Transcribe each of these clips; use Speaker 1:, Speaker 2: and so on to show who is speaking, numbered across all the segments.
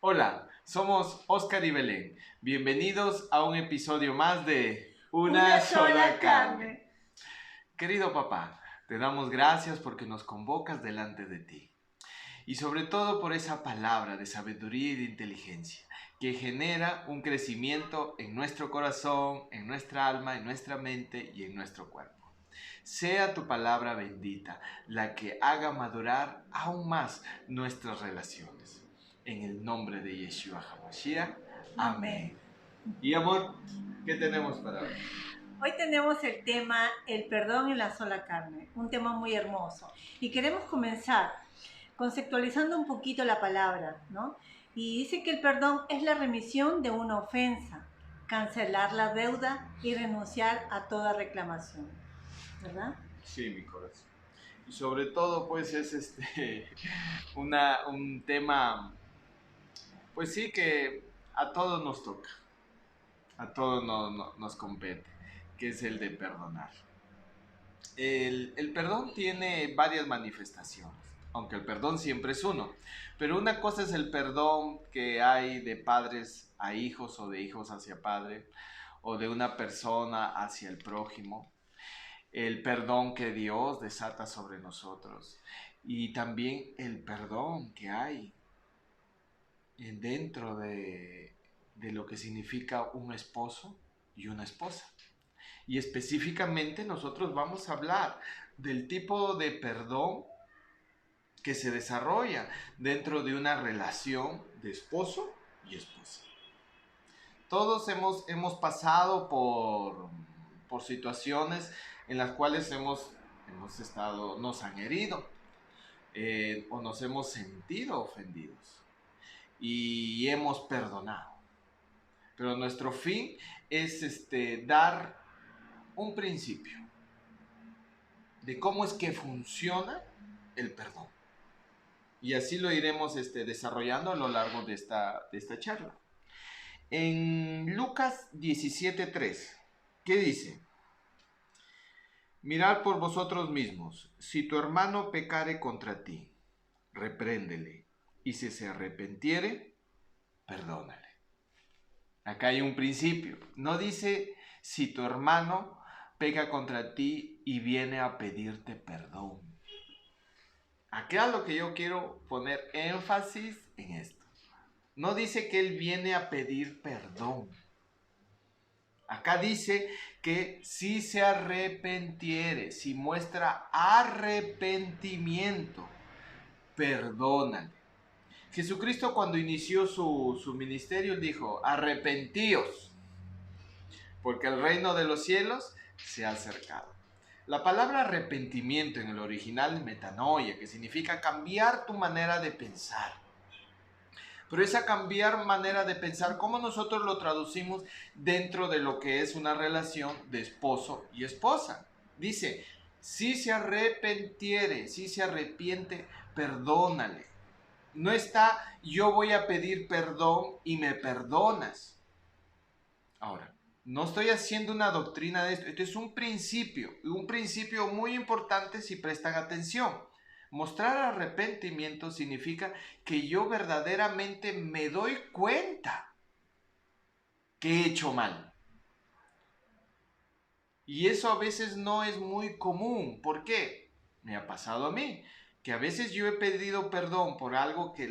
Speaker 1: Hola, somos Oscar y Belén. Bienvenidos a un episodio más de
Speaker 2: Una
Speaker 1: Una
Speaker 2: sola
Speaker 1: sola carne.
Speaker 2: carne.
Speaker 1: Querido papá, te damos gracias porque nos convocas delante de ti. Y sobre todo por esa palabra de sabiduría y de inteligencia que genera un crecimiento en nuestro corazón, en nuestra alma, en nuestra mente y en nuestro cuerpo. Sea tu palabra bendita la que haga madurar aún más nuestras relaciones. En el nombre de Yeshua HaMashiach.
Speaker 2: Amén.
Speaker 1: Amén. Y amor, ¿qué tenemos para hoy?
Speaker 2: Hoy tenemos el tema el perdón en la sola carne, un tema muy hermoso. Y queremos comenzar conceptualizando un poquito la palabra, ¿no? Y dice que el perdón es la remisión de una ofensa, cancelar la deuda y renunciar a toda reclamación, ¿verdad?
Speaker 1: Sí, mi corazón. Y sobre todo, pues es un tema, pues sí, que a todos nos toca, a todos nos compete, que es el de perdonar. El perdón tiene varias manifestaciones, aunque el perdón siempre es uno. Pero una cosa es el perdón que hay de padres a hijos o de hijos hacia padre o de una persona hacia el prójimo. El perdón que Dios desata sobre nosotros y también el perdón que hay dentro de lo que significa un esposo y una esposa. Y específicamente nosotros vamos a hablar del tipo de perdón que se desarrolla dentro de una relación de esposo y esposa. Todos hemos pasado por situaciones en las cuales nos han herido o nos hemos sentido ofendidos y hemos perdonado. Pero nuestro fin es dar un principio de cómo es que funciona el perdón. Y así lo iremos desarrollando a lo largo de esta charla. En Lucas 17:3, ¿qué dice? Mirad por vosotros mismos, si tu hermano pecare contra ti, repréndele, y si se arrepentiere, perdónale. Acá hay un principio. No dice si tu hermano peca contra ti y viene a pedirte perdón. Acá lo que yo quiero poner énfasis en esto. No dice que él viene a pedir perdón. Acá dice que si se arrepentiere, si muestra arrepentimiento, perdónale. Jesucristo cuando inició su ministerio dijo, arrepentíos, porque el reino de los cielos se ha acercado. La palabra arrepentimiento en el original es metanoia, que significa cambiar tu manera de pensar. Pero esa cambiar manera de pensar, ¿cómo nosotros lo traducimos dentro de lo que es una relación de esposo y esposa? Dice, si se arrepentiere, si se arrepiente, perdónale. No está, yo voy a pedir perdón y me perdonas. Ahora, no estoy haciendo una doctrina de esto es un principio muy importante si prestan atención. Mostrar arrepentimiento significa que yo verdaderamente me doy cuenta que he hecho mal. Y eso a veces no es muy común. ¿Por qué? Me ha pasado a mí, que a veces yo he pedido perdón por algo que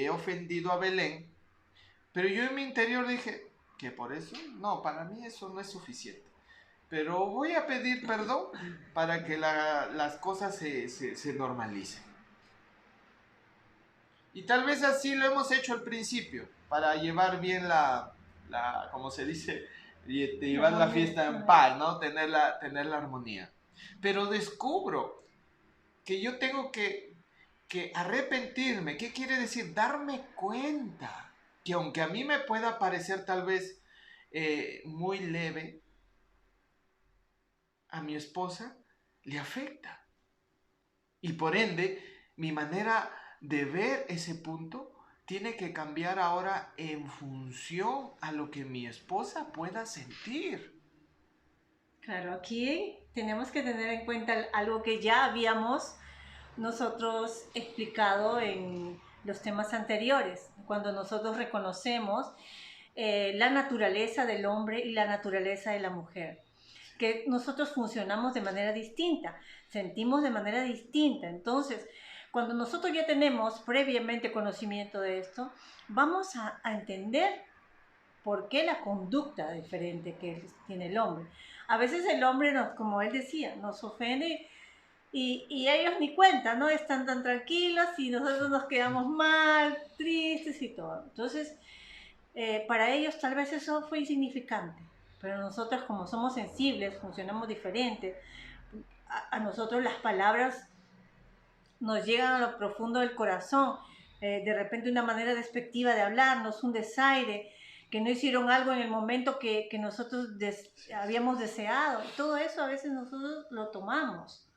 Speaker 1: he ofendido a Belén, pero yo en mi interior dije que por eso, no, para mí eso no es suficiente. Pero voy a pedir perdón para que las cosas se normalicen. Y tal vez así lo hemos hecho al principio, para llevar bien como se dice,
Speaker 2: La
Speaker 1: llevar la
Speaker 2: armonía.
Speaker 1: fiesta en paz, ¿no? Tener la armonía. Pero descubro que yo tengo que arrepentirme. ¿Qué quiere decir? Darme cuenta que aunque a mí me pueda parecer tal vez muy leve, a mi esposa le afecta. Y por ende, mi manera de ver ese punto tiene que cambiar ahora en función a lo que mi esposa pueda sentir.
Speaker 2: Claro, aquí tenemos que tener en cuenta algo que ya habíamos nosotros explicado los temas anteriores, cuando nosotros reconocemos la naturaleza del hombre y la naturaleza de la mujer, que nosotros funcionamos de manera distinta, sentimos de manera distinta. Entonces, cuando nosotros ya tenemos previamente conocimiento de esto, vamos a entender por qué la conducta diferente que tiene el hombre. A veces el hombre, como él decía, nos ofende y ellos ni cuenta, ¿no? Están tan tranquilos y nosotros nos quedamos mal, tristes y todo. Entonces, para ellos tal vez eso fue insignificante, pero nosotros como somos sensibles, funcionamos diferente, a nosotros las palabras nos llegan a lo profundo del corazón, de repente una manera despectiva de hablarnos, un desaire, que no hicieron algo en el momento que nosotros habíamos deseado. Todo eso a veces nosotros lo tomamos,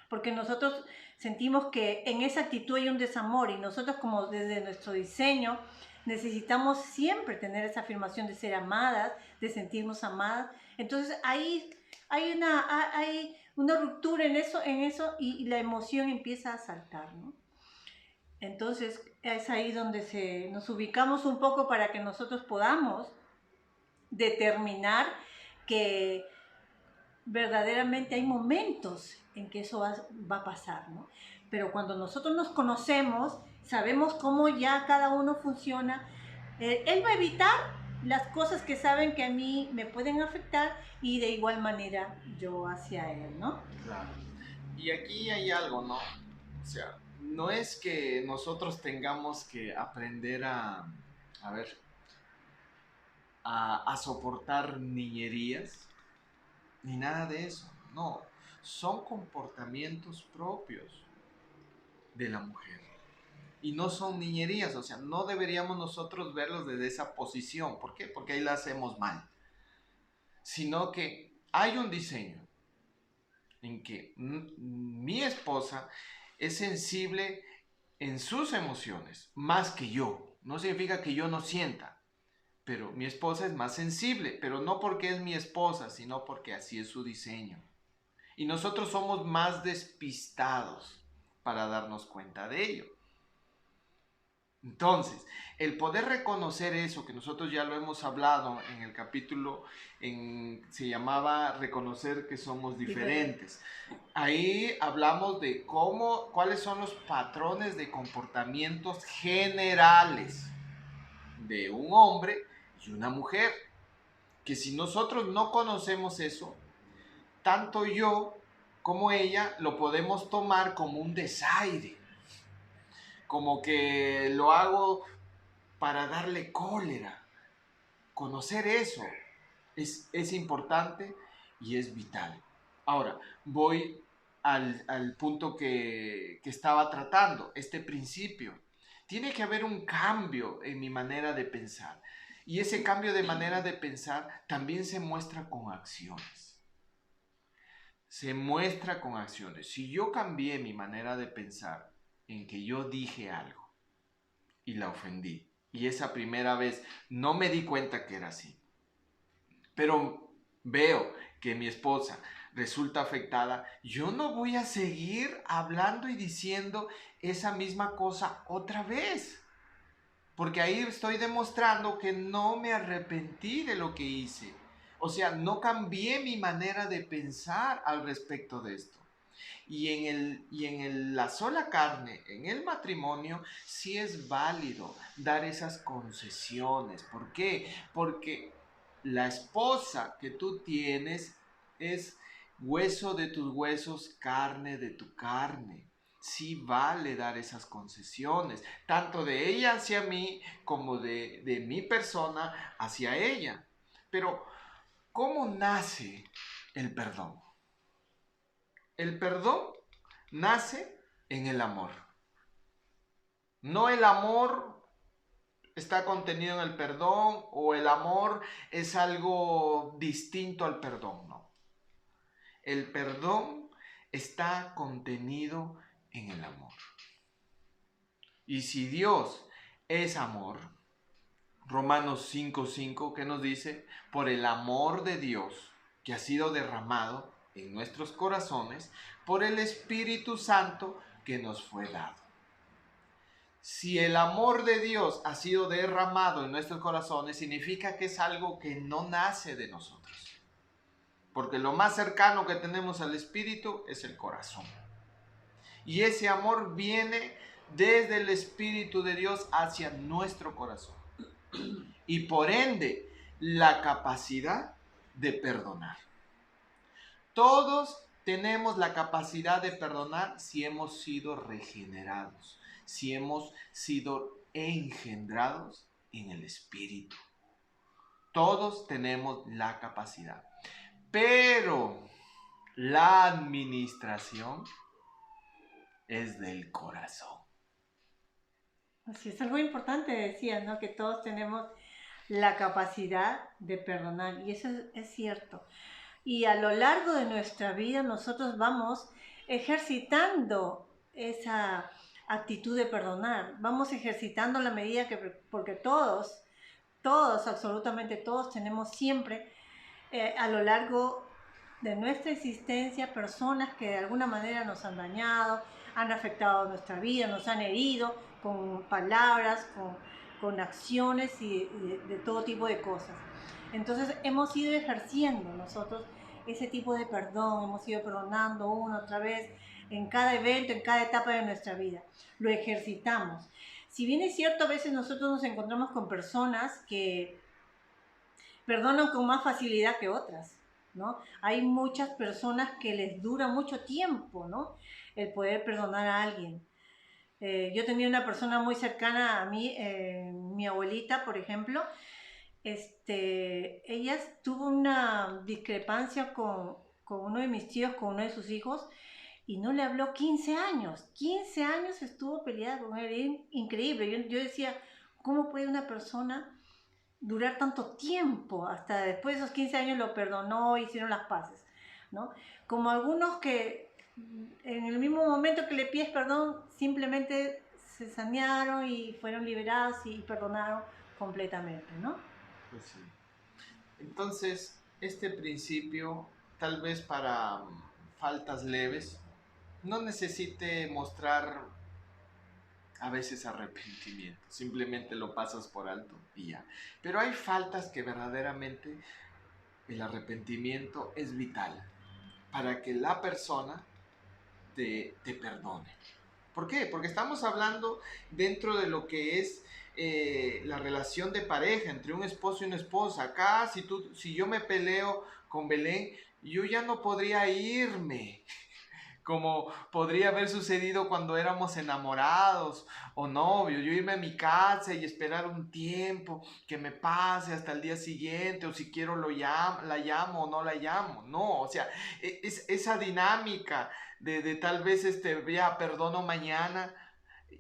Speaker 2: porque nosotros sentimos que en esa actitud hay un desamor y nosotros como desde nuestro diseño necesitamos siempre tener esa afirmación de ser amadas, de sentirnos amadas. Entonces ahí hay una ruptura en eso y la emoción empieza a saltar, ¿no? Entonces es ahí donde nos ubicamos un poco para que nosotros podamos determinar que verdaderamente hay momentos en que eso va a pasar, ¿no? Pero cuando nosotros nos conocemos, sabemos cómo ya cada uno funciona, él va a evitar las cosas que saben que a mí me pueden afectar y de igual manera yo hacia él, ¿no?
Speaker 1: Claro. Y aquí hay algo, ¿no? O sea, no es que nosotros tengamos que aprender a ver, a soportar niñerías, ni nada de eso. No, son comportamientos propios de la mujer. Y no son niñerías, o sea, no deberíamos nosotros verlos desde esa posición. ¿Por qué? Porque ahí la hacemos mal. Sino que hay un diseño en que mi esposa es sensible en sus emociones, más que yo. No significa que yo no sienta, pero mi esposa es más sensible, pero no porque es mi esposa, sino porque así es su diseño. Y nosotros somos más despistados para darnos cuenta de ello. Entonces, el poder reconocer eso, que nosotros ya lo hemos hablado en el capítulo, se llamaba reconocer que somos diferentes. Ahí hablamos de cuáles son los patrones de comportamientos generales de un hombre y una mujer. Que si nosotros no conocemos eso, tanto yo como ella lo podemos tomar como un desaire, como que lo hago para darle cólera. Conocer eso es importante y es vital. Ahora, voy al punto que estaba tratando, este principio. Tiene que haber un cambio en mi manera de pensar. Y ese cambio de manera de pensar también se muestra con acciones. Se muestra con acciones. Si yo cambié mi manera de pensar en que yo dije algo y la ofendí, y esa primera vez no me di cuenta que era así, pero veo que mi esposa resulta afectada, yo no voy a seguir hablando y diciendo esa misma cosa otra vez. Porque ahí estoy demostrando que no me arrepentí de lo que hice. O sea, no cambié mi manera de pensar al respecto de esto. La sola carne, en el matrimonio, sí es válido dar esas concesiones. ¿Por qué? Porque la esposa que tú tienes es hueso de tus huesos, carne de tu carne. Sí vale dar esas concesiones, tanto de ella hacia mí como de mi persona hacia ella. Pero, ¿cómo nace el perdón? El perdón nace en el amor. No el amor está contenido en el perdón o el amor es algo distinto al perdón, no. El perdón está contenido en el amor. Y si Dios es amor, Romanos 5:5, ¿qué nos dice? Por el amor de Dios que ha sido derramado en nuestros corazones por el Espíritu Santo que nos fue dado. Si el amor de Dios ha sido derramado en nuestros corazones, significa que es algo que no nace de nosotros. Porque lo más cercano que tenemos al Espíritu es el corazón. Y ese amor viene desde el Espíritu de Dios hacia nuestro corazón. Y por ende, la capacidad de perdonar. Todos tenemos la capacidad de perdonar si hemos sido regenerados, si hemos sido engendrados en el Espíritu. Todos tenemos la capacidad. Pero la administración es del corazón.
Speaker 2: Así es algo importante, decía, ¿no? Que todos tenemos la capacidad de perdonar, y eso es cierto. Y a lo largo de nuestra vida nosotros vamos ejercitando esa actitud de perdonar, vamos ejercitando la medida que, porque todos, absolutamente todos tenemos siempre a lo largo de nuestra existencia personas que de alguna manera nos han dañado, han afectado nuestra vida, nos han herido con palabras, con acciones y de todo tipo de cosas. Entonces hemos ido ejerciendo nosotros ese tipo de perdón, hemos ido perdonando una otra vez en cada evento, en cada etapa de nuestra vida. Lo ejercitamos. Si bien es cierto, a veces nosotros nos encontramos con personas que perdonan con más facilidad que otras, ¿no? Hay muchas personas que les dura mucho tiempo, ¿no? El poder perdonar a alguien. Yo tenía una persona muy cercana a mí, mi abuelita, por ejemplo. Ella tuvo una discrepancia con uno de mis tíos, con uno de sus hijos, y no le habló 15 años. 15 años estuvo peleada con él. Increíble. Yo decía, ¿cómo puede una persona durar tanto tiempo? Hasta después de esos 15 años lo perdonó, hicieron las paces, ¿no? Como algunos que en el mismo momento que le pides perdón, simplemente se sanearon y fueron liberados y perdonaron completamente, ¿no?
Speaker 1: Pues sí. Entonces, este principio, tal vez para faltas leves, no necesite mostrar a veces arrepentimiento, simplemente lo pasas por alto y ya. Pero hay faltas que verdaderamente el arrepentimiento es vital para que la persona te perdone. ¿Por qué? Porque estamos hablando dentro de lo que es la relación de pareja entre un esposo y una esposa. Acá, si yo me peleo con Belén, yo ya no podría irme como podría haber sucedido cuando éramos enamorados o novios, yo irme a mi casa y esperar un tiempo que me pase hasta el día siguiente, o si quiero la llamo o no la llamo. No, o sea, esa dinámica de tal vez ya perdono mañana,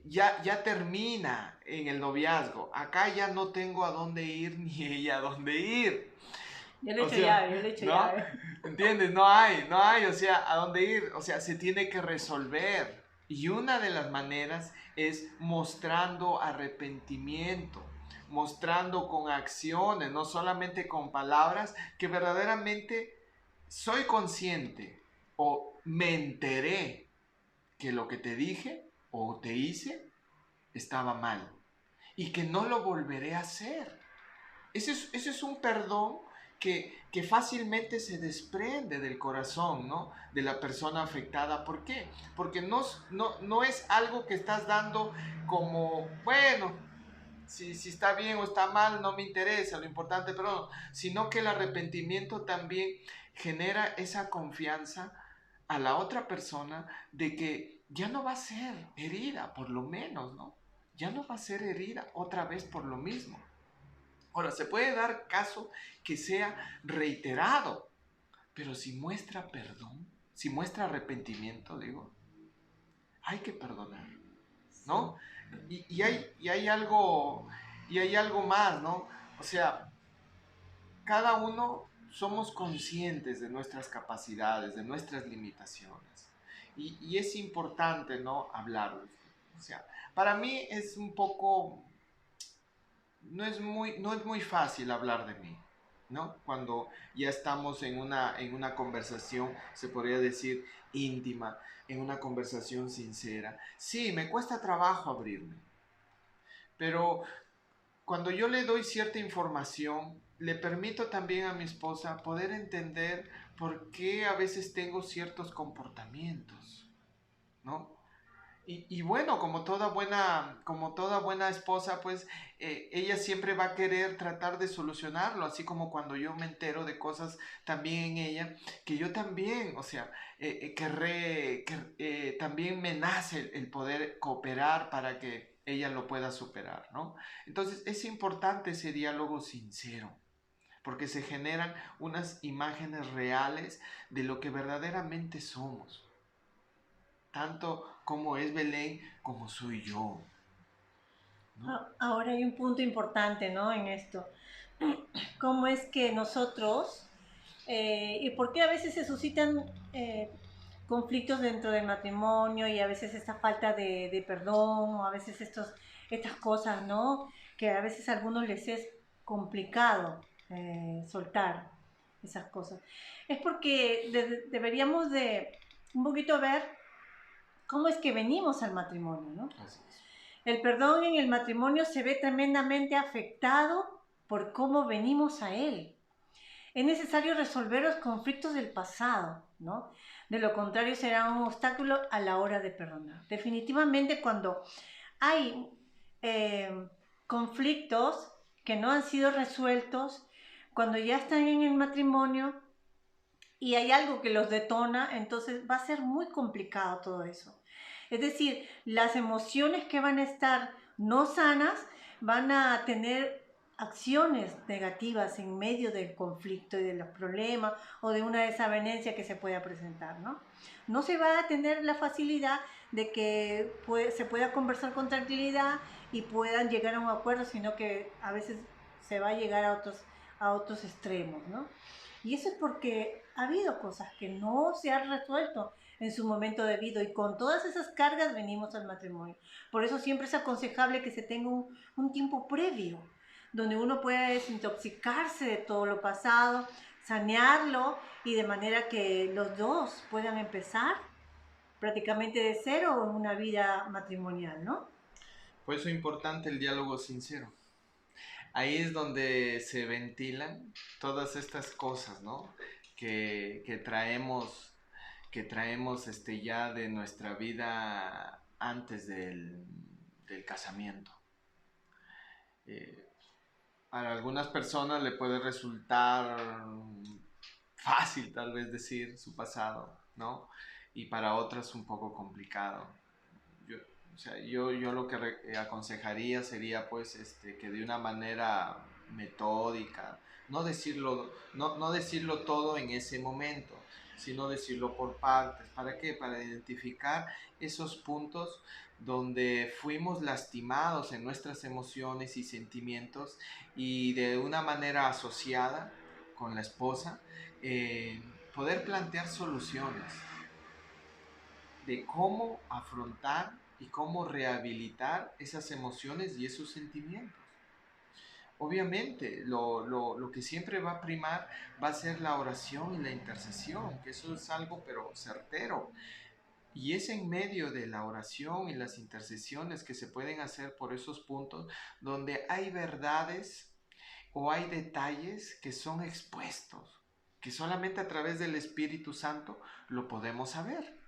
Speaker 1: ya termina en el noviazgo. Acá ya no tengo a dónde ir ni ella a dónde ir.
Speaker 2: Yo le he
Speaker 1: O
Speaker 2: hecho
Speaker 1: sea,
Speaker 2: llave, yo le he hecho
Speaker 1: ¿no?
Speaker 2: llave.
Speaker 1: ¿Entiendes? No hay, o sea, a dónde ir, o sea, se tiene que resolver. Y una de las maneras es mostrando arrepentimiento, mostrando con acciones, no solamente con palabras, que verdaderamente soy consciente o me enteré que lo que te dije o te hice estaba mal y que no lo volveré a hacer. Ese es un perdón que fácilmente se desprende del corazón, ¿no? De la persona afectada. ¿Por qué? Porque no es algo que estás dando como, bueno, si está bien o está mal, no me interesa, lo importante, pero sino que el arrepentimiento también genera esa confianza a la otra persona de que ya no va a ser herida, por lo menos, ¿no? Ya no va a ser herida otra vez por lo mismo. Ahora, se puede dar caso que sea reiterado, pero si muestra perdón, si muestra arrepentimiento, digo, hay que perdonar, ¿no? Y hay algo más, ¿no? O sea, cada uno somos conscientes de nuestras capacidades, de nuestras limitaciones. Y es importante, ¿no? Hablarlo. O sea, para mí es un poco no es muy fácil hablar de mí, ¿no? Cuando ya estamos en una conversación, se podría decir íntima, en una conversación sincera. Sí, me cuesta trabajo abrirme, Pero cuando yo le doy cierta información, le permito también a mi esposa poder entender por qué a veces tengo ciertos comportamientos, ¿no? Y bueno, como toda buena esposa, pues ella siempre va a querer tratar de solucionarlo, así como cuando yo me entero de cosas también en ella, que yo también, o sea, también me nace el poder cooperar para que ella lo pueda superar, ¿no? Entonces es importante ese diálogo sincero, porque se generan unas imágenes reales de lo que verdaderamente somos, tanto como es Belén como soy yo, ¿no?
Speaker 2: Ahora hay un punto importante, ¿no? En esto. ¿Cómo es que nosotros, y por qué a veces se suscitan conflictos dentro del matrimonio y a veces esta falta de perdón o a veces estas cosas, ¿no? Que a veces a algunos les es complicado soltar esas cosas. Es porque deberíamos de un poquito ver cómo es que venimos al matrimonio, ¿no?
Speaker 1: Así es.
Speaker 2: El perdón en el matrimonio se ve tremendamente afectado por cómo venimos a él. Es necesario resolver los conflictos del pasado, ¿no? De lo contrario será un obstáculo a la hora de perdonar. Definitivamente cuando hay conflictos que no han sido resueltos, cuando ya están en el matrimonio y hay algo que los detona, entonces va a ser muy complicado todo eso. Es decir, las emociones que van a estar no sanas van a tener acciones negativas en medio del conflicto y de los problemas o de una desavenencia que se pueda presentar, ¿no? No se va a tener la facilidad de que se pueda conversar con tranquilidad y puedan llegar a un acuerdo, sino que a veces se va a llegar a otros extremos, ¿no? Y eso es porque ha habido cosas que no se han resuelto en su momento debido y con todas esas cargas venimos al matrimonio. Por eso siempre es aconsejable que se tenga un tiempo previo donde uno pueda desintoxicarse de todo lo pasado, sanearlo y de manera que los dos puedan empezar prácticamente de cero en una vida matrimonial, ¿no?
Speaker 1: Por eso es importante el diálogo sincero. Ahí es donde se ventilan todas estas cosas, ¿no? Que traemos ya de nuestra vida antes del casamiento. Eh, a algunas personas le puede resultar fácil tal vez decir su pasado, ¿no? Y para otras un poco complicado. Yo, o sea, yo lo que aconsejaría sería pues que de una manera metódica, no decirlo todo en ese momento, sino decirlo por partes. ¿Para qué? Para identificar esos puntos donde fuimos lastimados en nuestras emociones y sentimientos y de una manera asociada con la esposa, poder plantear soluciones de cómo afrontar y cómo rehabilitar esas emociones y esos sentimientos. Obviamente, lo que siempre va a primar va a ser la oración y la intercesión, que eso es algo pero certero. Y es en medio de la oración y las intercesiones que se pueden hacer por esos puntos donde hay verdades o hay detalles que son expuestos, que solamente a través del Espíritu Santo lo podemos saber.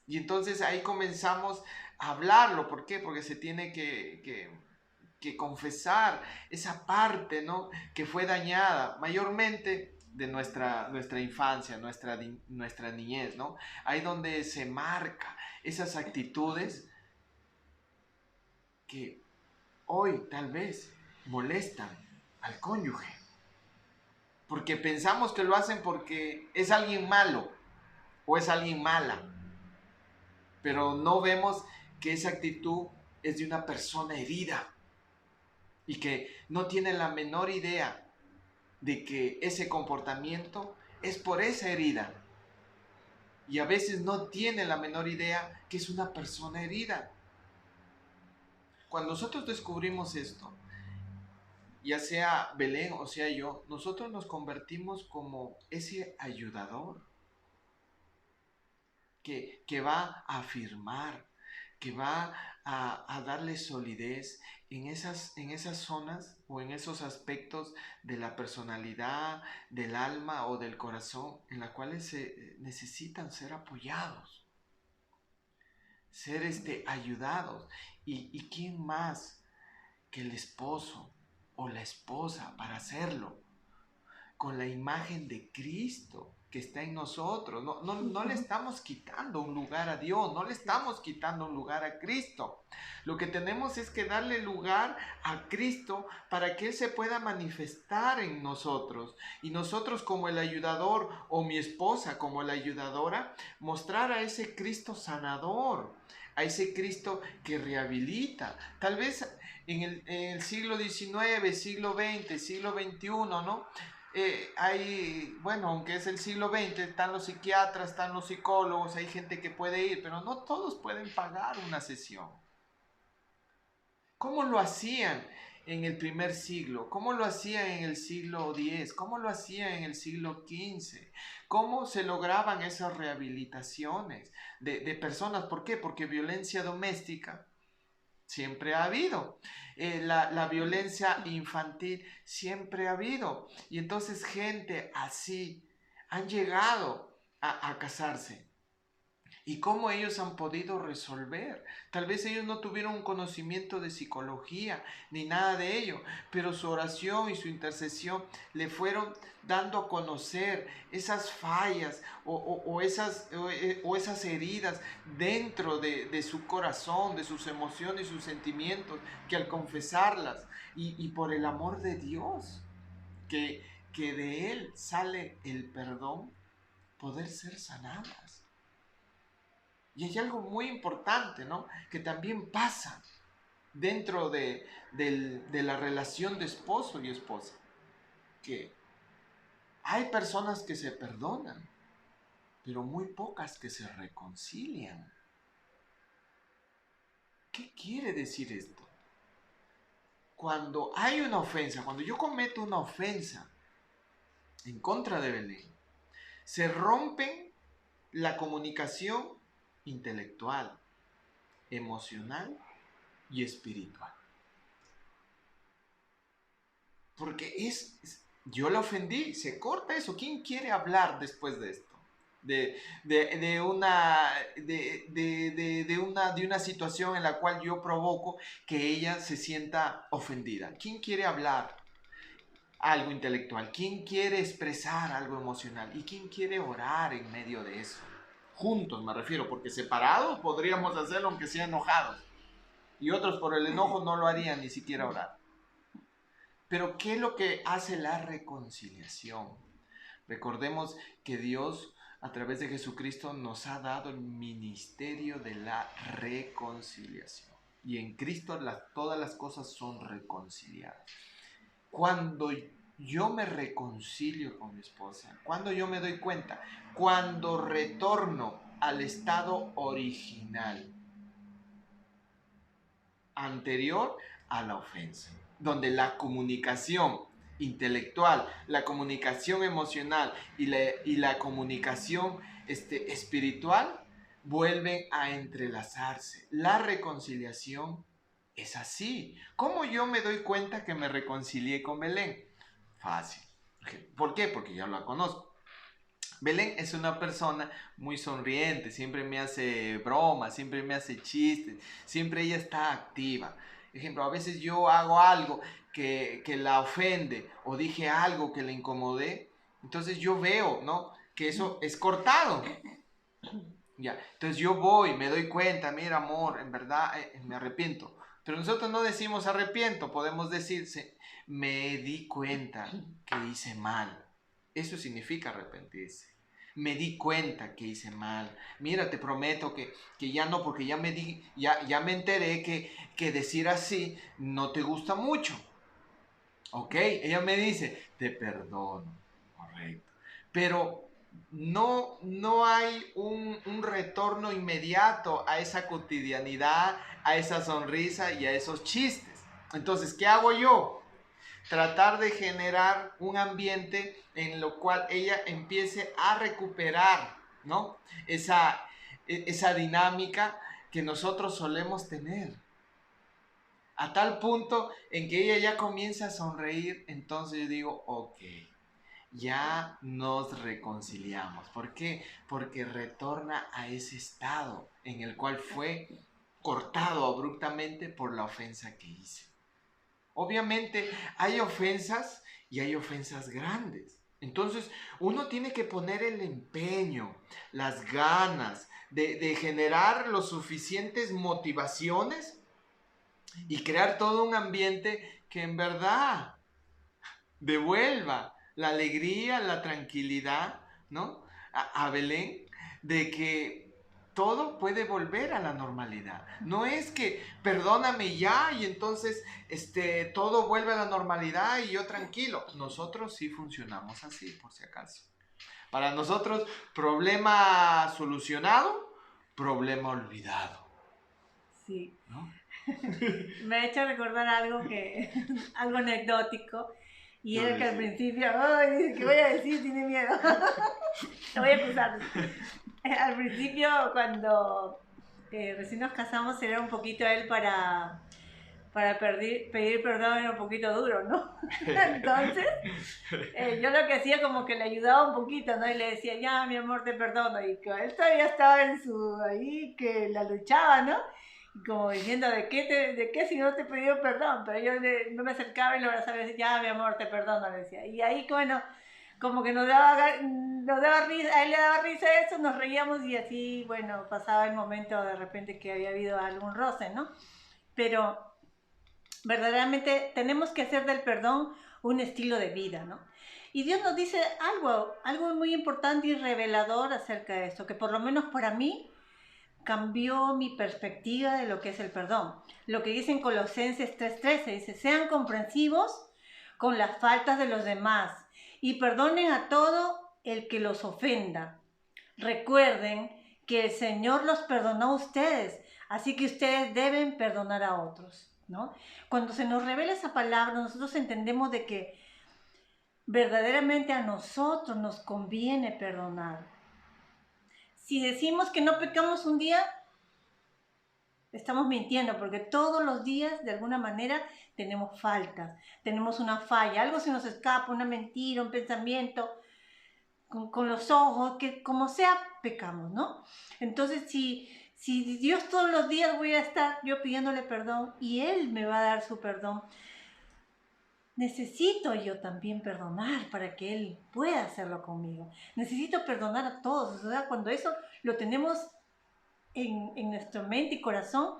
Speaker 1: Y entonces ahí comenzamos a hablarlo. ¿Por qué? Porque se tiene que confesar esa parte, ¿no? Que fue dañada, mayormente de nuestra infancia, nuestra niñez, ¿no? Ahí donde se marca esas actitudes que hoy tal vez molestan al cónyuge. Porque pensamos que lo hacen porque es alguien malo o es alguien mala, pero no vemos que esa actitud es de una persona herida y que no tiene la menor idea de que ese comportamiento es por esa herida. Y a veces no tiene la menor idea que es una persona herida. Cuando nosotros descubrimos esto, ya sea Belén o sea yo, nosotros nos convertimos como ese ayudador que va a afirmar, que va a darle solidez en esas zonas o en esos aspectos de la personalidad, del alma o del corazón en las cuales se necesitan ser apoyados, ser ayudados. ¿Y quién más que el esposo o la esposa para hacerlo? Con la imagen de Cristo que está en nosotros. No le estamos quitando un lugar a Dios, no le estamos quitando un lugar a Cristo. Lo que tenemos es que darle lugar a Cristo para que Él se pueda manifestar en nosotros. Y nosotros como el ayudador o mi esposa como la ayudadora, mostrar a ese Cristo sanador, a ese Cristo que rehabilita. Tal vez en el siglo XIX, siglo XX, siglo XXI, ¿no? Bueno, aunque es el siglo XX, están los psiquiatras, están los psicólogos, hay gente que puede ir, pero no todos pueden pagar una sesión. ¿Cómo lo hacían en el primer siglo? ¿Cómo lo hacían en el siglo X? ¿Cómo lo hacían en el siglo XV? ¿Cómo se lograban esas rehabilitaciones de personas? ¿Por qué? Porque violencia doméstica siempre ha habido. La violencia infantil siempre ha habido. Y entonces gente así han llegado a casarse. ¿Y cómo ellos han podido resolver? Tal vez ellos no tuvieron un conocimiento de psicología ni nada de ello, pero su oración y su intercesión le fueron dando a conocer esas fallas o esas heridas dentro de su corazón, de sus emociones y sus sentimientos, que al confesarlas y por el amor de Dios, que de Él sale el perdón, poder ser sanadas. Y hay algo muy importante, ¿no? Que también pasa dentro de la relación de esposo y esposa. Que hay personas que se perdonan, pero muy pocas que se reconcilian. ¿Qué quiere decir esto? Cuando hay una ofensa, cuando yo cometo una ofensa en contra de Belén, se rompen la comunicación intelectual, emocional y espiritual. Porque yo la ofendí, se corta eso. ¿Quién quiere hablar después de esto? De una situación en la cual yo provoco que ella se sienta ofendida. ¿Quién quiere hablar algo intelectual? ¿Quién quiere expresar algo emocional? ¿Y quién quiere orar en medio de eso? Juntos me refiero, porque separados podríamos hacerlo aunque sea enojados. Y otros por el enojo no lo harían ni siquiera orar. Pero ¿qué es lo que hace la reconciliación? Recordemos que Dios a través de Jesucristo nos ha dado el ministerio de la reconciliación. Y en Cristo todas las cosas son reconciliadas. Cuando yo me reconcilio con mi esposa, cuando yo me doy cuenta, cuando retorno al estado original, anterior a la ofensa, donde la comunicación intelectual, la comunicación emocional y la comunicación espiritual vuelven a entrelazarse. La reconciliación es así. ¿Cómo yo me doy cuenta que me reconcilié con Belén? Fácil. ¿Por qué? Porque ya la conozco. Belén es una persona muy sonriente, siempre me hace bromas, siempre me hace chistes, siempre ella está activa. Ejemplo, a veces yo hago algo que la ofende o dije algo que le incomodé, entonces yo veo, ¿no? Que eso es cortado. Ya, entonces yo voy, me doy cuenta, mira amor, en verdad me arrepiento. Pero nosotros no decimos arrepiento, podemos decirse, me di cuenta que hice mal. Eso significa arrepentirse. Me di cuenta que hice mal. Mira, te prometo que ya no, porque ya me enteré que decir así no te gusta mucho. Ok, ella me dice, te perdono. Correcto. Pero no hay un retorno inmediato a esa cotidianidad, a esa sonrisa y a esos chistes. Entonces, ¿qué hago yo? Tratar de generar un ambiente en lo cual ella empiece a recuperar, ¿no? Esa dinámica que nosotros solemos tener. A tal punto en que ella ya comienza a sonreír, entonces yo digo, ok, ya nos reconciliamos. ¿Por qué? Porque retorna a ese estado en el cual fue cortado abruptamente por la ofensa que hice. Obviamente hay ofensas y hay ofensas grandes. Entonces uno tiene que poner el empeño, las ganas de generar los suficientes motivaciones y crear todo un ambiente que en verdad devuelva la alegría, la tranquilidad, ¿no? A Belén, de que todo puede volver a la normalidad. No es que perdóname ya y entonces todo vuelve a la normalidad y yo tranquilo. Nosotros sí funcionamos así, por si acaso. Para nosotros, problema solucionado, problema olvidado.
Speaker 2: Sí.
Speaker 1: ¿No?
Speaker 2: Me ha hecho recordar algo algo anecdótico. Y
Speaker 1: Yo
Speaker 2: era que al
Speaker 1: decía.
Speaker 2: principio, ay, ¿qué voy a decir? Tiene miedo. Te voy a acusar. Al principio, cuando recién nos casamos, era un poquito él para pedir perdón, era un poquito duro, ¿no? Entonces, yo lo que hacía como que le ayudaba un poquito, ¿no? Y le decía, ya, mi amor, te perdono. Y que él todavía estaba en ahí, que la luchaba, ¿no? Y como diciendo, ¿de qué si no te he pedido perdón? Pero yo no me acercaba y lo abrazaba y decía, ya, mi amor, te perdono, le decía. Y ahí, bueno, como que nos daba risa, a él le daba risa eso, nos reíamos y así, bueno, pasaba el momento de repente que había habido algún roce, ¿no? Pero verdaderamente tenemos que hacer del perdón un estilo de vida, ¿no? Y Dios nos dice algo muy importante y revelador acerca de esto, que por lo menos para mí cambió mi perspectiva de lo que es el perdón. Lo que dice en Colosenses 3:13, dice, sean comprensivos con las faltas de los demás y perdonen a todo el que los ofenda. Recuerden que el Señor los perdonó a ustedes, así que ustedes deben perdonar a otros, ¿no? Cuando se nos revela esa palabra, nosotros entendemos de que verdaderamente a nosotros nos conviene perdonar. Si decimos que no pecamos un día, estamos mintiendo, porque todos los días, de alguna manera, tenemos faltas, tenemos una falla, algo se nos escapa, una mentira, un pensamiento, con los ojos, que como sea, pecamos, ¿no? Entonces, si Dios todos los días voy a estar yo pidiéndole perdón y Él me va a dar su perdón, necesito yo también perdonar para que Él pueda hacerlo conmigo. Necesito perdonar a todos. O sea, cuando eso lo tenemos en nuestra mente y corazón,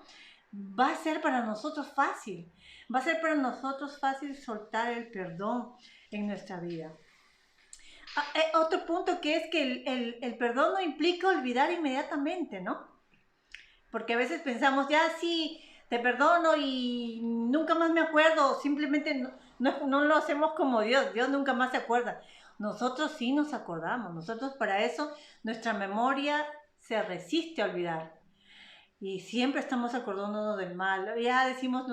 Speaker 2: va a ser para nosotros fácil. Va a ser para nosotros fácil soltar el perdón en nuestra vida. Otro punto que es que el perdón no implica olvidar inmediatamente, ¿no? Porque a veces pensamos, ya sí, te perdono y nunca más me acuerdo, simplemente no lo hacemos como Dios, Dios nunca más se acuerda. Nosotros sí nos acordamos, nosotros para eso nuestra memoria se resiste a olvidar. Y siempre estamos acordándonos del mal. Ya hicimos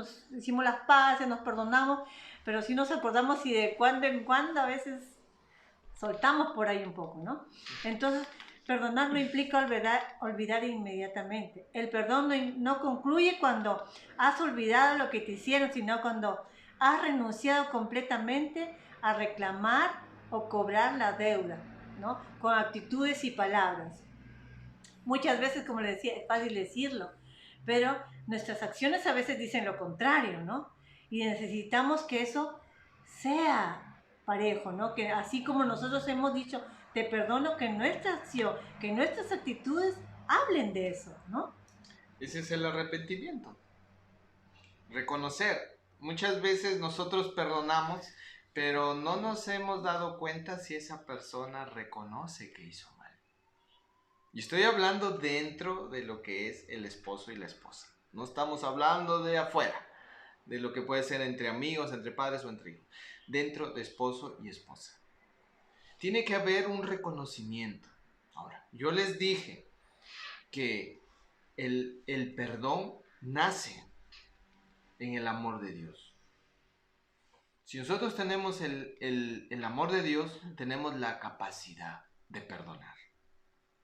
Speaker 2: las paces, nos perdonamos, pero sí nos acordamos y de cuando en cuando a veces soltamos por ahí un poco, ¿no? Entonces, perdonar no implica olvidar inmediatamente. El perdón no concluye cuando has olvidado lo que te hicieron, sino cuando has renunciado completamente a reclamar o cobrar la deuda, ¿no? Con actitudes y palabras. Muchas veces, como les decía, es fácil decirlo, pero nuestras acciones a veces dicen lo contrario, ¿no? Y necesitamos que eso sea parejo, ¿no? Que así como nosotros hemos dicho, te perdono, que nuestra acción, que nuestras actitudes hablen de eso, ¿no?
Speaker 1: Ese es el arrepentimiento. Reconocer. Muchas veces nosotros perdonamos, pero no nos hemos dado cuenta si esa persona reconoce que hizo mal. Y estoy hablando dentro de lo que es el esposo y la esposa. No estamos hablando de afuera, de lo que puede ser entre amigos, entre padres o entre hijos. Dentro de esposo y esposa. Tiene que haber un reconocimiento. Ahora, yo les dije que el perdón nace en el amor de Dios. Si nosotros tenemos el amor de Dios, tenemos la capacidad de perdonar,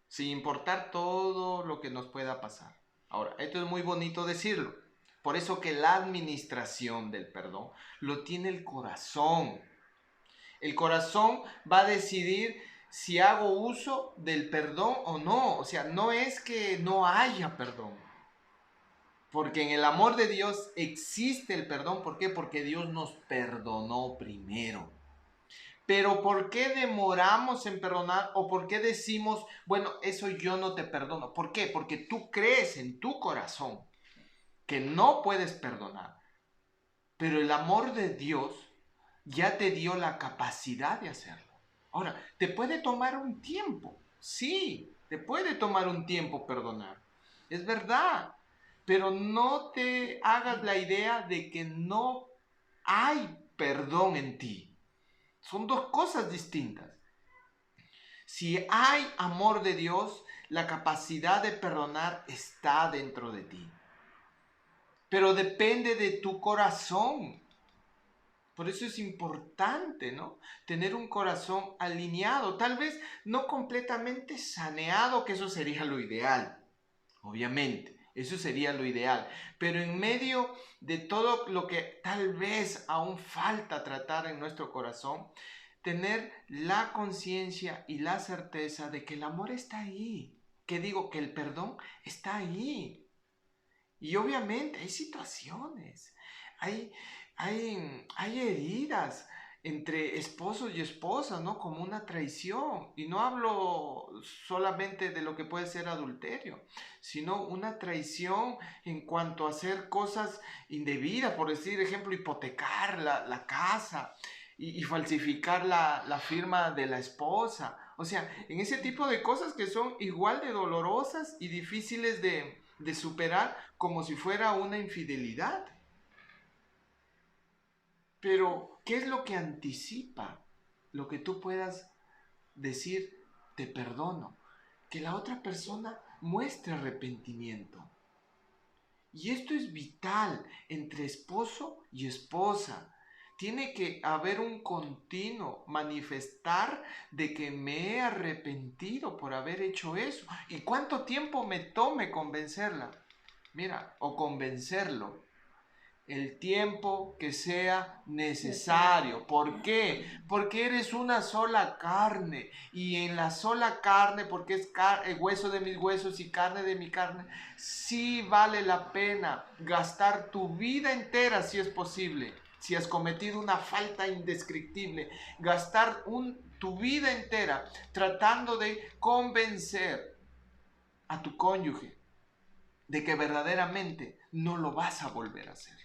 Speaker 1: sin importar todo lo que nos pueda pasar. Ahora, esto es muy bonito decirlo. Por eso que la administración del perdón lo tiene el corazón. El corazón va a decidir si hago uso del perdón o no. O sea, no es que no haya perdón. Porque en el amor de Dios existe el perdón. ¿Por qué? Porque Dios nos perdonó primero. Pero ¿por qué demoramos en perdonar? ¿O por qué decimos, bueno, eso yo no te perdono? ¿Por qué? Porque tú crees en tu corazón que no puedes perdonar. Pero el amor de Dios ya te dio la capacidad de hacerlo. Ahora, te puede tomar un tiempo. Sí, te puede tomar un tiempo perdonar. Es verdad. Pero no te hagas la idea de que no hay perdón en ti. Son dos cosas distintas. Si hay amor de Dios, la capacidad de perdonar está dentro de ti. Pero depende de tu corazón. Por eso es importante, ¿no? Tener un corazón alineado, tal vez no completamente saneado, que eso sería lo ideal, obviamente. Eso sería lo ideal. Pero en medio de todo lo que tal vez aún falta tratar en nuestro corazón, tener la conciencia y la certeza de que el amor está ahí. Que digo, que el perdón está ahí. Y obviamente hay situaciones, hay, hay heridas entre esposos y esposas, ¿no? Como una traición. Y no hablo solamente de lo que puede ser adulterio, sino una traición en cuanto a hacer cosas indebidas, por decir ejemplo, hipotecar la casa y falsificar la firma de la esposa. O sea, en ese tipo de cosas que son igual de dolorosas y difíciles de superar como si fuera una infidelidad. Pero, ¿qué es lo que anticipa lo que tú puedas decir, te perdono? Que la otra persona muestre arrepentimiento. Y esto es vital entre esposo y esposa. Tiene que haber un continuo manifestar de que me he arrepentido por haber hecho eso. ¿Y cuánto tiempo me tome convencerla? Mira, o convencerlo. El tiempo que sea necesario. ¿Por qué? Porque eres una sola carne. Y en la sola carne, porque es hueso de mis huesos y carne de mi carne, sí vale la pena gastar tu vida entera si es posible. Si has cometido una falta indescriptible, gastar tu vida entera tratando de convencer a tu cónyuge de que verdaderamente no lo vas a volver a hacer.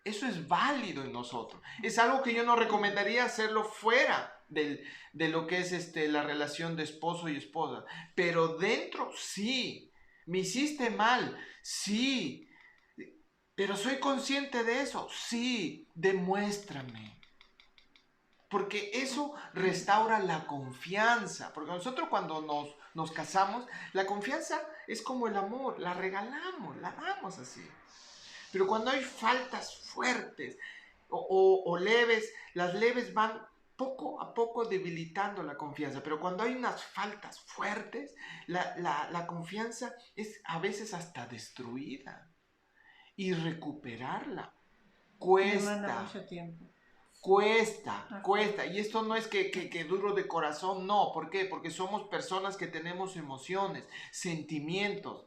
Speaker 1: Eso es válido en nosotros. Es algo que yo no recomendaría hacerlo fuera de lo que es la relación de esposo y esposa. Pero dentro, sí. Me hiciste mal, sí. Pero soy consciente de eso, sí. Demuéstrame. Porque eso restaura la confianza. Porque nosotros cuando nos casamos, la confianza es como el amor. La regalamos, la damos así. Pero cuando hay faltas fuertes o leves, las leves van poco a poco debilitando la confianza. Pero cuando hay unas faltas fuertes, la confianza es a veces hasta destruida. Y recuperarla
Speaker 2: Demanda
Speaker 1: cuesta.
Speaker 2: mucho tiempo.
Speaker 1: Cuesta. Y esto no es que duro de corazón, no. ¿Por qué? Porque somos personas que tenemos emociones, sentimientos,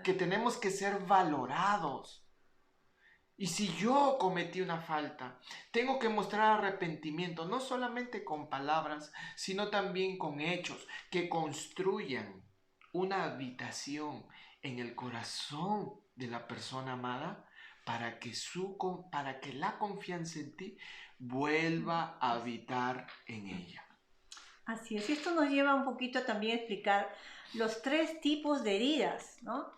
Speaker 1: que tenemos que ser valorados. Y si yo cometí una falta, tengo que mostrar arrepentimiento, no solamente con palabras, sino también con hechos que construyan una habitación en el corazón de la persona amada para que la confianza en ti vuelva a habitar en ella.
Speaker 2: Así es, y esto nos lleva un poquito también a explicar los 3 tipos de heridas, ¿no?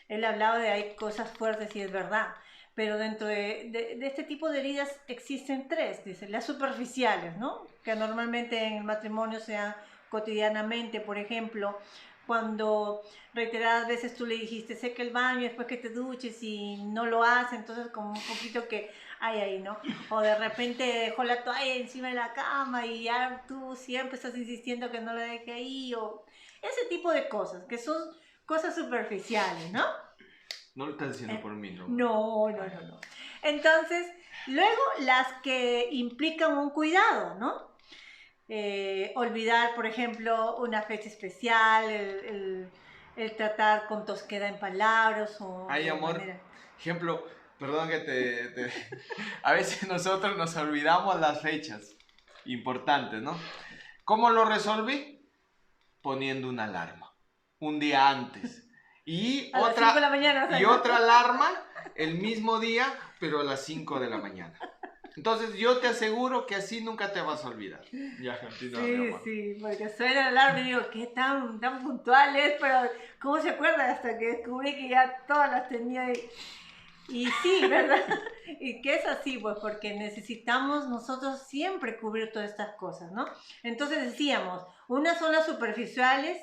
Speaker 2: Él hablaba de hay cosas fuertes y es verdad, pero dentro de este tipo de heridas existen 3, dice, las superficiales, ¿no? Que normalmente en el matrimonio se dan cotidianamente, por ejemplo, cuando reiteradas veces tú le dijiste, seca el baño después que te duches y no lo hace, entonces como un poquito que hay ahí, ¿no? O de repente dejó la toalla encima de la cama y ya tú siempre estás insistiendo que no la deje ahí, o ese tipo de cosas que son cosas superficiales, ¿no?
Speaker 1: No lo estás diciendo por mí, ¿no?
Speaker 2: No. Entonces, luego las que implican un cuidado, ¿no? Olvidar, por ejemplo, una fecha especial, el tratar con tosquedad en palabras o
Speaker 1: Ay,
Speaker 2: de
Speaker 1: amor,
Speaker 2: manera...
Speaker 1: ejemplo, perdón que a veces nosotros nos olvidamos las fechas importantes, ¿no? ¿Cómo lo resolví? Poniendo una alarma, un día antes. Y
Speaker 2: A las 5 de la mañana,
Speaker 1: y
Speaker 2: ¿no?
Speaker 1: otra alarma el mismo día, pero a las 5 de la mañana. Entonces yo te aseguro que así nunca te vas a olvidar. Ya, continúa, mi amor.
Speaker 2: Sí, porque suena el alarma y digo, qué tan puntual es, pero ¿cómo se acuerda? Hasta que descubrí que ya todas las tenía ahí. Y sí, ¿verdad? Y que es así, pues, porque necesitamos nosotros siempre cubrir todas estas cosas, ¿no? Entonces decíamos, unas son las superficiales,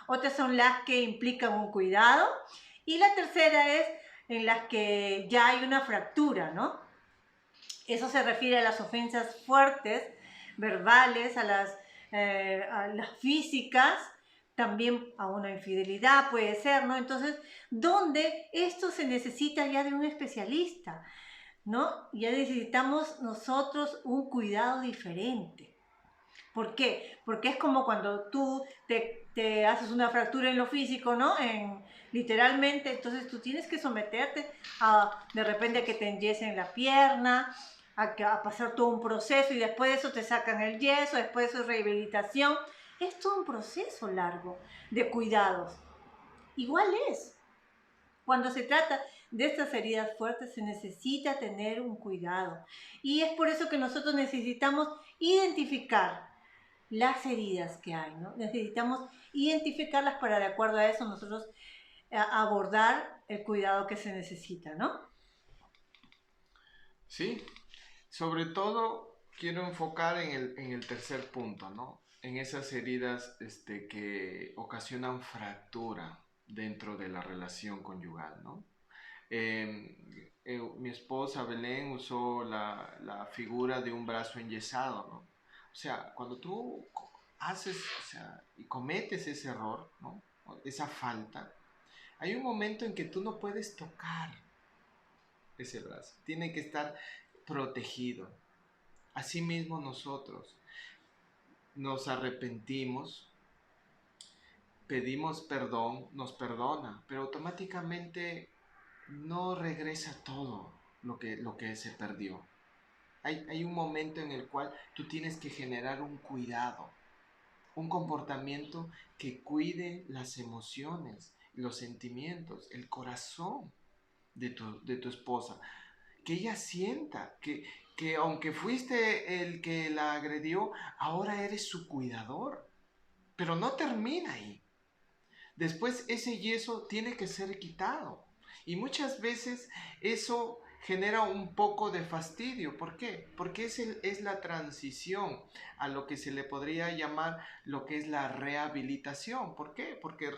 Speaker 2: otras son las que implican un cuidado, y la tercera es en las que ya hay una fractura, ¿no? Eso se refiere a las ofensas fuertes, verbales, a las físicas, también a una infidelidad puede ser, ¿no? Entonces, donde esto se necesita ya de un especialista, ¿no? Ya necesitamos nosotros un cuidado diferente. ¿Por qué? Porque es como cuando tú te haces una fractura en lo físico, ¿no? Literalmente, entonces tú tienes que someterte a de repente a que te enyesen la pierna, a pasar todo un proceso y después de eso te sacan el yeso, después de eso es rehabilitación. Es todo un proceso largo de cuidados. Igual es. Cuando se trata de estas heridas fuertes se necesita tener un cuidado. Y es por eso que nosotros necesitamos identificar las heridas que hay, ¿no? Necesitamos identificarlas para de acuerdo a eso nosotros abordar el cuidado que se necesita, ¿no?
Speaker 1: Sí, sobre todo quiero enfocar en el tercer punto, ¿no? En esas heridas que ocasionan fractura dentro de la relación conyugal, ¿no? Mi esposa Belén usó la figura de un brazo enyesado, ¿no? O sea, cuando tú haces, o sea, y cometes ese error, ¿no? Esa falta, hay un momento en que tú no puedes tocar ese brazo, tiene que estar protegido. Asimismo nosotros nos arrepentimos, pedimos perdón, nos perdona, pero automáticamente no regresa todo lo que se perdió. Hay un momento en el cual tú tienes que generar un cuidado, un comportamiento que cuide las emociones, los sentimientos, el corazón de tu esposa. Que ella sienta que aunque fuiste el que la agredió, ahora eres su cuidador. Pero no termina ahí. Después ese yeso tiene que ser quitado. Y muchas veces eso genera un poco de fastidio. ¿Por qué? Porque es la transición a lo que se le podría llamar lo que es la rehabilitación. ¿Por qué? Porque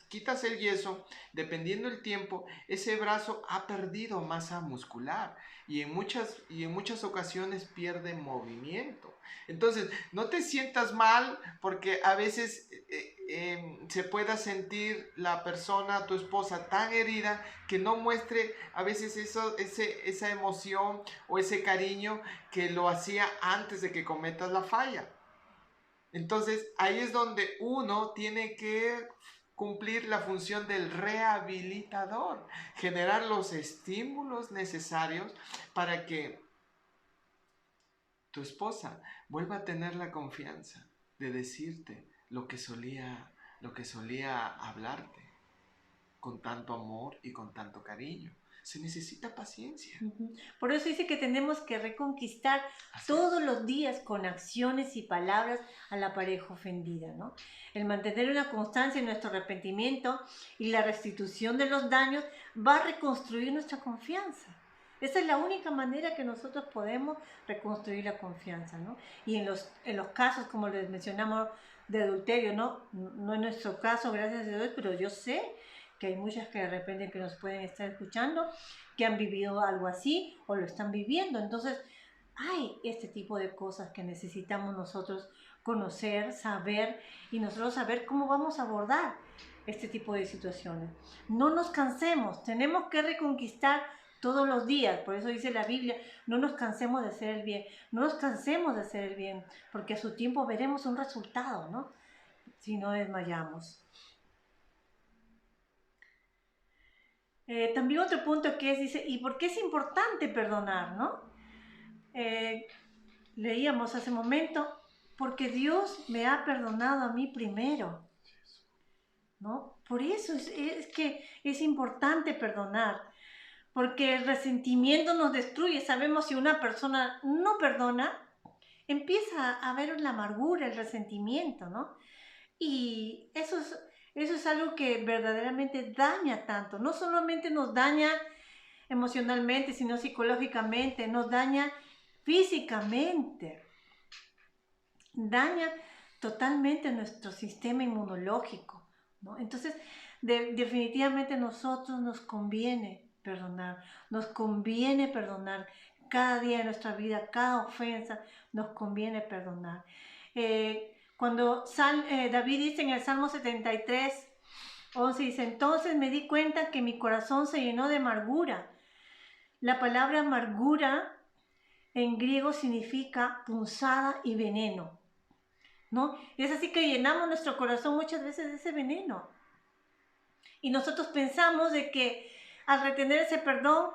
Speaker 1: quitas el yeso, dependiendo el tiempo, ese brazo ha perdido masa muscular y en muchas ocasiones pierde movimiento. Entonces, no te sientas mal porque a veces se pueda sentir la persona, tu esposa, tan herida que no muestre a veces esa emoción o ese cariño que lo hacía antes de que cometas la falla. Entonces, ahí es donde uno tiene que cumplir la función del rehabilitador, generar los estímulos necesarios para que tu esposa vuelva a tener la confianza de decirte lo que solía hablarte con tanto amor y con tanto cariño. Se necesita paciencia.
Speaker 2: Por eso dice que tenemos que reconquistar
Speaker 1: Así
Speaker 2: todos
Speaker 1: es.
Speaker 2: los días con acciones y palabras a la pareja ofendida, ¿no? El mantener una constancia en nuestro arrepentimiento y la restitución de los daños va a reconstruir nuestra confianza. Esa es la única manera que nosotros podemos reconstruir la confianza, ¿no? Y en los casos, como les mencionamos, de adulterio, ¿no? No en nuestro caso, gracias a Dios, pero yo sé que hay muchas que de repente que nos pueden estar escuchando, que han vivido algo así o lo están viviendo. Entonces, hay este tipo de cosas que necesitamos nosotros conocer, saber y nosotros saber cómo vamos a abordar este tipo de situaciones. No nos cansemos, tenemos que reconquistar todos los días. Por eso dice la Biblia, no nos cansemos de hacer el bien, no nos cansemos de hacer el bien, porque a su tiempo veremos un resultado, ¿no? Si no desmayamos. También otro punto que es, dice, ¿y por qué es importante perdonar, no? Leíamos hace un momento, porque Dios me ha perdonado a mí primero, ¿no? Por eso es que es importante perdonar, porque el resentimiento nos destruye. Sabemos si una persona no perdona, empieza a haber la amargura, el resentimiento, ¿no? Y eso es algo que verdaderamente daña tanto. No solamente nos daña emocionalmente, sino psicológicamente, nos daña físicamente, daña totalmente nuestro sistema inmunológico, ¿no? Entonces, definitivamente nosotros nos conviene perdonar cada día de nuestra vida, cada ofensa, nos conviene perdonar. Cuando David dice en el Salmo 73, 11, dice, entonces me di cuenta que mi corazón se llenó de amargura. La palabra amargura en griego significa punzada y veneno, ¿no? Es así que llenamos nuestro corazón muchas veces de ese veneno. Y nosotros pensamos de que al retener ese perdón,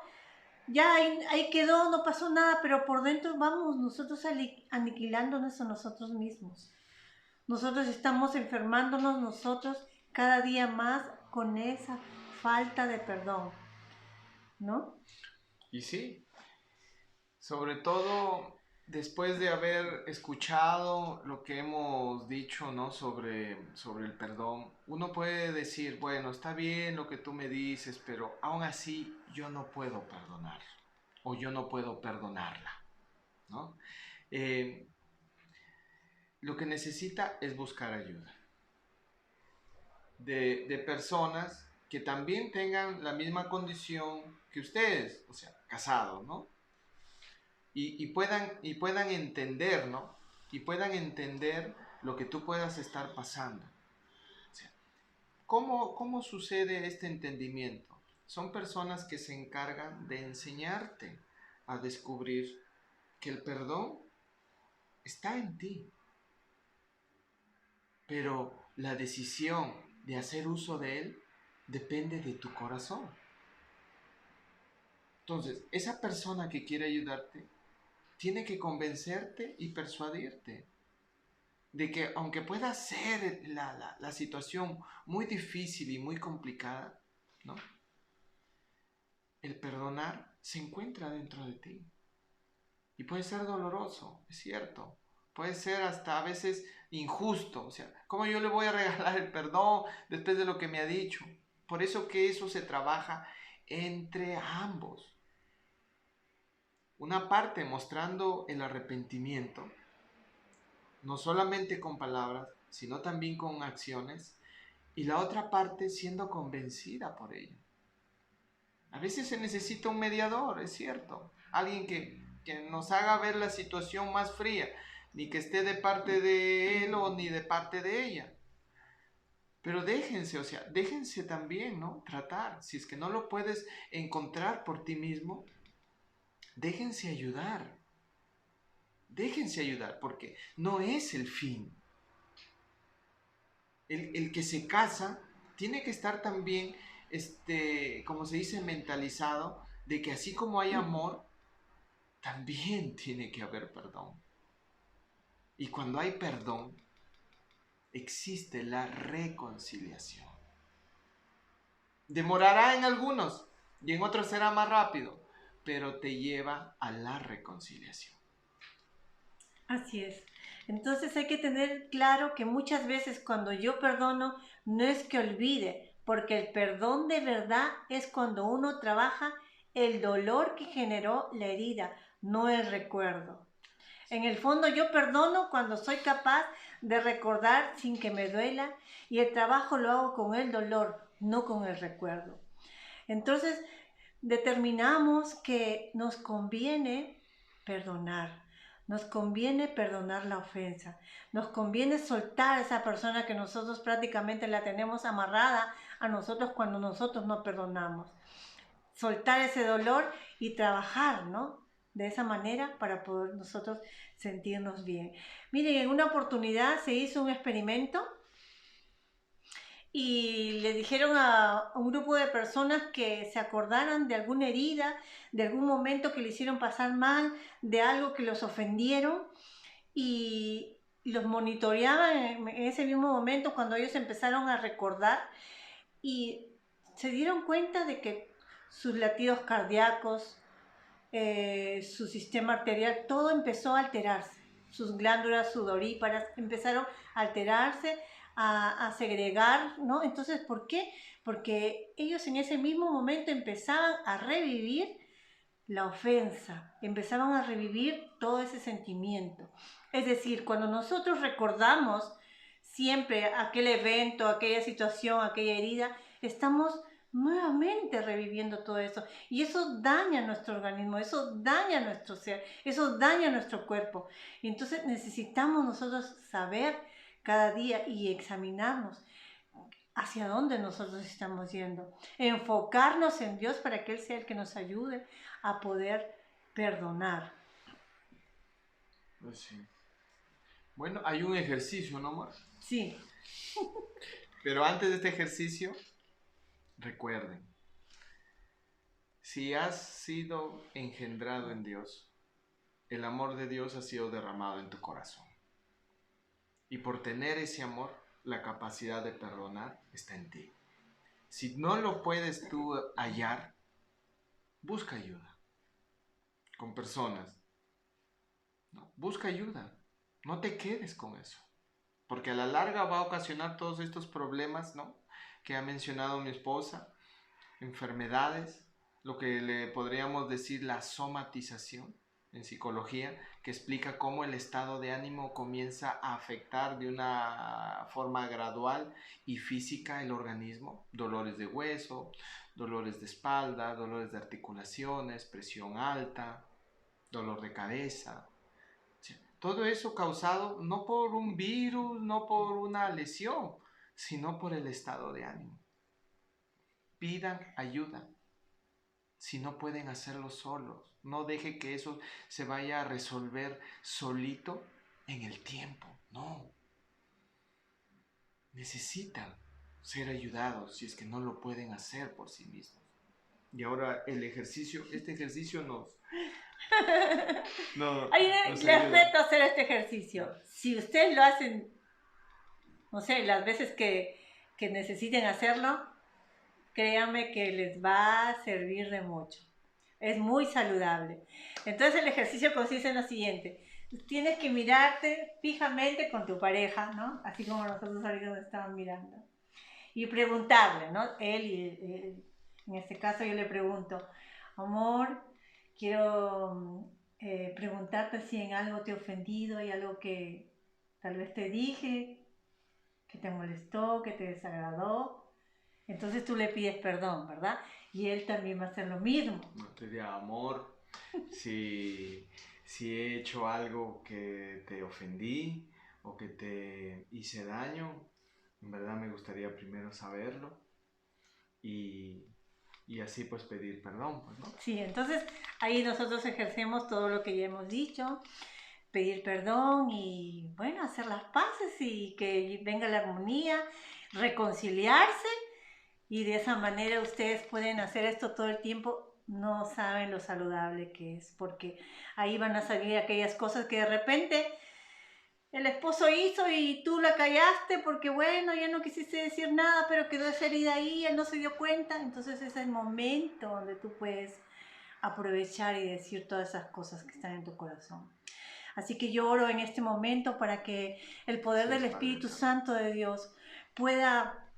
Speaker 2: ya ahí quedó, no pasó nada, pero por dentro vamos nosotros aniquilándonos a nosotros mismos. Nosotros estamos enfermándonos nosotros cada día más con esa falta de perdón, ¿no?
Speaker 1: Y sí, sobre todo después de haber escuchado lo que hemos dicho, ¿no? sobre el perdón, uno puede decir, bueno, está bien lo que tú me dices, pero aún así yo no puedo perdonar o yo no puedo perdonarla, ¿no? Eh, lo que necesita es buscar ayuda de personas que también tengan la misma condición que ustedes, o sea, casados, ¿no? Y puedan entender, ¿no? Y puedan entender lo que tú puedas estar pasando. O sea, ¿cómo sucede este entendimiento? Son personas que se encargan de enseñarte a descubrir que el perdón está en ti, pero la decisión de hacer uso de él depende de tu corazón. Entonces, esa persona que quiere ayudarte tiene que convencerte y persuadirte de que aunque pueda ser la situación muy difícil y muy complicada, ¿no? El perdonar se encuentra dentro de ti. Y puede ser doloroso, es cierto. Puede ser hasta a veces injusto. O sea, ¿cómo yo le voy a regalar el perdón después de lo que me ha dicho? Por eso que eso se trabaja entre ambos. Una parte mostrando el arrepentimiento, no solamente con palabras, sino también con acciones, y la otra parte siendo convencida por ello. A veces se necesita un mediador, es cierto, alguien que nos haga ver la situación más fría, ni que esté de parte de él o ni de parte de ella. Pero déjense, o sea, déjense también, ¿no? Tratar. Si es que no lo puedes encontrar por ti mismo, déjense ayudar. Déjense ayudar, porque no es el fin. El que se casa tiene que estar también, como se dice, mentalizado de que así como hay amor, también tiene que haber perdón. Y cuando hay perdón, existe la reconciliación. Demorará en algunos y en otros será más rápido, pero te lleva a la reconciliación.
Speaker 2: Así es. Entonces hay que tener claro que muchas veces cuando yo perdono, no es que olvide, porque el perdón de verdad es cuando uno trabaja el dolor que generó la herida, no el recuerdo. En el fondo yo perdono cuando soy capaz de recordar sin que me duela y el trabajo lo hago con el dolor, no con el recuerdo. Entonces determinamos que nos conviene perdonar. Nos conviene perdonar la ofensa. Nos conviene soltar a esa persona que nosotros prácticamente la tenemos amarrada a nosotros cuando nosotros no perdonamos. Soltar ese dolor y trabajar, ¿no? De esa manera para poder nosotros sentirnos bien. Miren, en una oportunidad se hizo un experimento y le dijeron a un grupo de personas que se acordaran de alguna herida, de algún momento que le hicieron pasar mal, de algo que los ofendieron, y los monitoreaban en ese mismo momento cuando ellos empezaron a recordar, y se dieron cuenta de que sus latidos cardíacos, su sistema arterial, todo empezó a alterarse. Sus glándulas sudoríparas empezaron a alterarse, a segregar, ¿no? Entonces, ¿por qué? Porque ellos en ese mismo momento empezaban a revivir la ofensa, empezaban a revivir todo ese sentimiento. Es decir, cuando nosotros recordamos siempre aquel evento, aquella situación, aquella herida, estamos nuevamente reviviendo todo eso. Y eso daña nuestro organismo, eso daña nuestro ser, eso daña nuestro cuerpo. Y entonces necesitamos nosotros saber cada día y examinarnos hacia dónde nosotros estamos yendo. Enfocarnos en Dios para que Él sea el que nos ayude a poder perdonar.
Speaker 1: Pues sí. Bueno, hay un ejercicio, ¿no, Mar?
Speaker 2: Sí.
Speaker 1: Pero antes de este ejercicio, recuerden, si has sido engendrado en Dios, el amor de Dios ha sido derramado en tu corazón. Y por tener ese amor, la capacidad de perdonar está en ti. Si no lo puedes tú hallar, busca ayuda con personas. No, busca ayuda. No te quedes con eso. Porque a la larga va a ocasionar todos estos problemas, ¿no?, que ha mencionado mi esposa, enfermedades, lo que le podríamos decir la somatización en psicología, que explica cómo el estado de ánimo comienza a afectar de una forma gradual y física el organismo. Dolores de hueso, dolores de espalda, dolores de articulaciones, presión alta, dolor de cabeza. Todo eso causado no por un virus, no por una lesión, sino por el estado de ánimo. Pidan ayuda. Si no pueden hacerlo solos, no deje que eso se vaya a resolver solito en el tiempo. No. Necesitan ser ayudados si es que no lo pueden hacer por sí mismos. Y ahora este ejercicio nos
Speaker 2: Les reto a hacer este ejercicio. Si ustedes lo hacen, no sé, las veces que necesiten hacerlo, créanme que les va a servir de mucho. Es muy saludable. Entonces el ejercicio consiste en lo siguiente. Tienes que mirarte fijamente con tu pareja, ¿no? Así como nosotros ahorita nos estamos mirando. Y preguntarle, ¿no? Él, en este caso yo le pregunto, amor, quiero preguntarte si en algo te he ofendido, hay algo que tal vez te dije, que te molestó, que te desagradó. Entonces tú le pides perdón, ¿verdad? Y él también va a hacer lo mismo.
Speaker 1: No te diga, amor, si he hecho algo que te ofendí o que te hice daño, en verdad me gustaría primero saberlo y así pues pedir perdón, pues, ¿no?
Speaker 2: Sí, entonces ahí nosotros ejercemos todo lo que ya hemos dicho, pedir perdón y bueno, hacer las paces y que venga la armonía, reconciliarse, y de esa manera ustedes pueden hacer esto todo el tiempo. No saben lo saludable que es, porque ahí van a salir aquellas cosas que de repente el esposo hizo y tú la callaste porque bueno, ya no quisiste decir nada, pero quedó esa herida ahí, él no se dio cuenta. Entonces es el momento donde tú puedes aprovechar y decir todas esas cosas que están en tu corazón. Así que yo oro en este momento para que el poder del Espíritu Santo de Dios pueda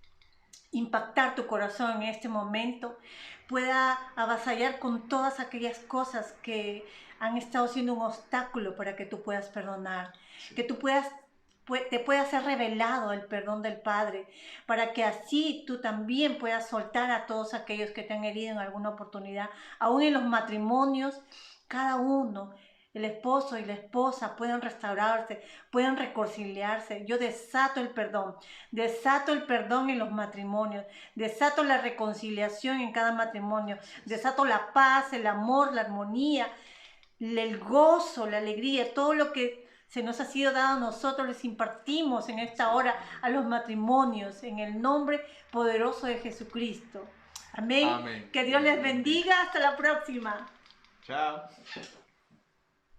Speaker 2: impactar tu corazón en este momento, pueda avasallar con todas aquellas cosas que han estado siendo un obstáculo para que tú puedas perdonar, que tú te pueda ser revelado el perdón del Padre, para que así tú también puedas soltar a todos aquellos que te han herido en alguna oportunidad, aún en los matrimonios, cada uno el esposo y la esposa puedan restaurarse, puedan reconciliarse. Yo desato el perdón en los matrimonios, desato la reconciliación en cada matrimonio, desato la paz, el amor, la armonía, el gozo, la alegría, todo lo que se nos ha sido dado a nosotros, les impartimos en esta hora a los matrimonios, en el nombre poderoso de Jesucristo. Amén.
Speaker 1: Amén.
Speaker 2: Que Dios les bendiga. Hasta la próxima.
Speaker 1: Chao.